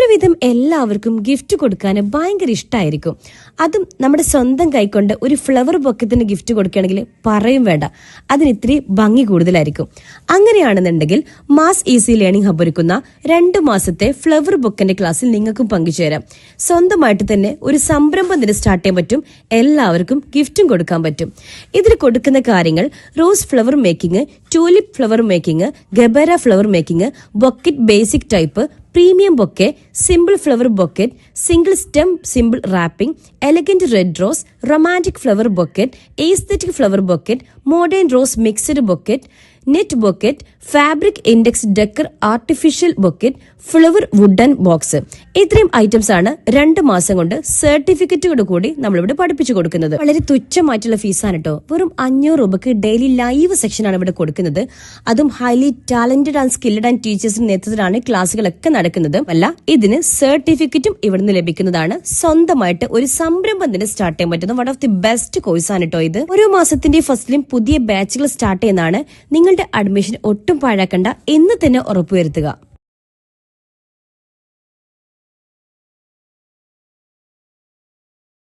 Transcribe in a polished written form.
ഒരുവിധം എല്ലാവർക്കും ഗിഫ്റ്റ് കൊടുക്കാൻ ഭയങ്കര ഇഷ്ടമായിരിക്കും. അതും നമ്മുടെ സ്വന്തം കൈക്കൊണ്ട് ഒരു ഫ്ലവർ ബൊക്കത്തിന് ഗിഫ്റ്റ് കൊടുക്കുകയാണെങ്കിൽ പറയും വേണ്ട, അതിന് ഇത്തിരി ഭംഗി കൂടുതലായിരിക്കും. അങ്ങനെയാണെന്നുണ്ടെങ്കിൽ മാസ് ഈസി ലേണിംഗ് ഹബ് ഒരുക്കുന്ന 2 മാസത്തെ ഫ്ലവർ ബൊക്കന്റെ ക്ലാസ്സിൽ നിങ്ങൾക്കും പങ്കുചേരാം. സ്വന്തമായിട്ട് തന്നെ ഒരു സംരംഭം തന്നെ സ്റ്റാർട്ട് ചെയ്യാൻ പറ്റും, എല്ലാവർക്കും ഗിഫ്റ്റും കൊടുക്കാൻ പറ്റും. ഇതിൽ കൊടുക്കുന്ന കാര്യങ്ങൾ rose flower making, tulip flower making, gerbera flower making, bouquet basic type, premium bouquet, simple flower bouquet, single stem simple wrapping, elegant red rose, romantic flower bouquet, aesthetic flower bouquet, modern rose mixed bouquet, net bouquet, fabric index decor artificial bouquet, flower wooden box. ഇത്രയും items ആണ് 2 മാസം കൊണ്ട് സർട്ടിഫിക്കറ്റോട് കൂടി നമ്മളിവിടെ പഠിപ്പിച്ചു കൊടുക്കുന്നത്. വളരെ തുച്ഛമായിട്ടുള്ള ഫീസാണ് കേട്ടോ. വെറും 500 രൂപക്ക് ഡെയിലി ലൈവ് സെക്ഷൻ ആണ് ഇവിടെ കൊടുക്കുന്നത്. അതും highly talented and skilled and ടീച്ചേഴ്സിന്റെ നേതൃത്വത്തിലാണ് ക്ലാസ്സുകളൊക്കെ നടക്കുന്നത്. അല്ല, ഇതിന് സർട്ടിഫിക്കറ്റും ഇവിടുന്ന് ലഭിക്കുന്നതാണ്. സ്വന്തമായിട്ട് ഒരു സംരംഭം തന്നെ സ്റ്റാർട്ട് ചെയ്യാൻ പറ്റുന്ന one of the best course ആണ് കേട്ടോ ഇത്. ഓരോ മാസത്തിന്റെ ഫസ്റ്റിലും പുതിയ ബാച്ചുകൾ സ്റ്റാർട്ട് ചെയ്യുന്നതാണ്. നിങ്ങളുടെ അഡ്മിഷൻ ഒട്ടും പാഴാക്കണ്ട, എന്ന് തന്നെ ഉറപ്പുവരുത്തുക.